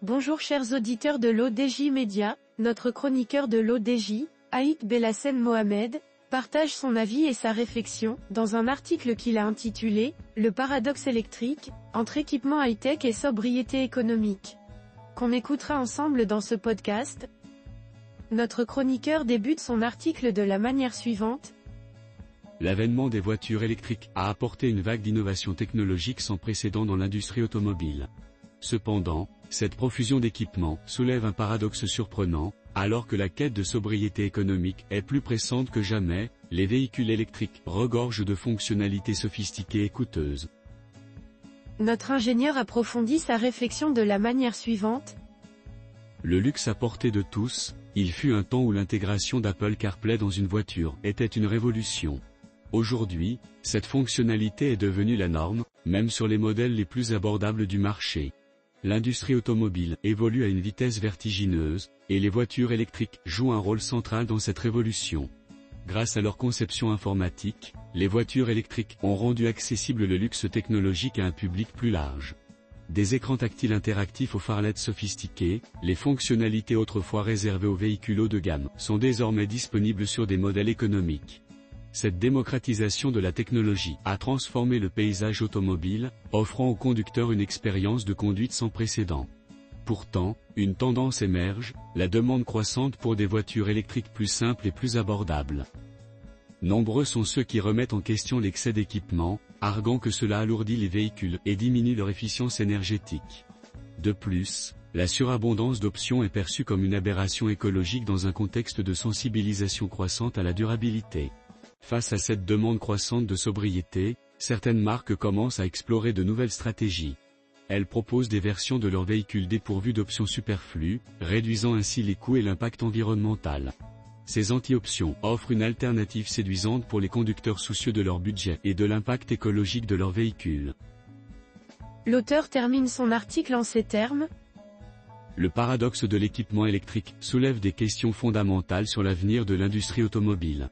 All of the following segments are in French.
Bonjour chers auditeurs de l'ODJ Média, notre chroniqueur de l'ODJ, Aït Belassen Mohamed, partage son avis et sa réflexion, dans un article qu'il a intitulé « Le paradoxe électrique, entre équipement high-tech et sobriété économique », qu'on écoutera ensemble dans ce podcast. Notre chroniqueur débute son article de la manière suivante. L'avènement des voitures électriques a apporté une vague d'innovation technologique sans précédent dans l'industrie automobile. Cependant, cette profusion d'équipements soulève un paradoxe surprenant, alors que la quête de sobriété économique est plus pressante que jamais, les véhicules électriques regorgent de fonctionnalités sophistiquées et coûteuses. Notre ingénieur approfondit sa réflexion de la manière suivante. Le luxe à portée de tous, il fut un temps où l'intégration d'Apple CarPlay dans une voiture était une révolution. Aujourd'hui, cette fonctionnalité est devenue la norme, même sur les modèles les plus abordables du marché. L'industrie automobile évolue à une vitesse vertigineuse, et les voitures électriques jouent un rôle central dans cette révolution. Grâce à leur conception informatique, les voitures électriques ont rendu accessible le luxe technologique à un public plus large. Des écrans tactiles interactifs aux phares LED sophistiqués, les fonctionnalités autrefois réservées aux véhicules haut de gamme sont désormais disponibles sur des modèles économiques. Cette démocratisation de la technologie a transformé le paysage automobile, offrant aux conducteurs une expérience de conduite sans précédent. Pourtant, une tendance émerge, la demande croissante pour des voitures électriques plus simples et plus abordables. Nombreux sont ceux qui remettent en question l'excès d'équipement, arguant que cela alourdit les véhicules et diminue leur efficience énergétique. De plus, la surabondance d'options est perçue comme une aberration écologique dans un contexte de sensibilisation croissante à la durabilité. Face à cette demande croissante de sobriété, certaines marques commencent à explorer de nouvelles stratégies. Elles proposent des versions de leurs véhicules dépourvues d'options superflues, réduisant ainsi les coûts et l'impact environnemental. Ces anti-options offrent une alternative séduisante pour les conducteurs soucieux de leur budget et de l'impact écologique de leurs véhicules. L'auteur termine son article en ces termes. Le paradoxe de l'équipement électrique soulève des questions fondamentales sur l'avenir de l'industrie automobile.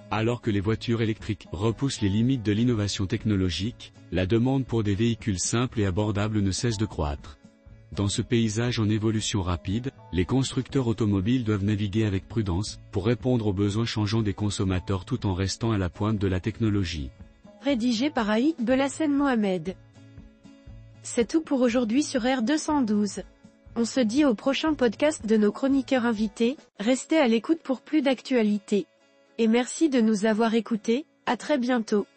Alors que les voitures électriques repoussent les limites de l'innovation technologique, la demande pour des véhicules simples et abordables ne cesse de croître. Dans ce paysage en évolution rapide, les constructeurs automobiles doivent naviguer avec prudence, pour répondre aux besoins changeants des consommateurs tout en restant à la pointe de la technologie. Rédigé par Aït Belassen Mohamed. C'est tout pour aujourd'hui sur R212. On se dit au prochain podcast de nos chroniqueurs invités, restez à l'écoute pour plus d'actualités. Et merci de nous avoir écoutés, à très bientôt.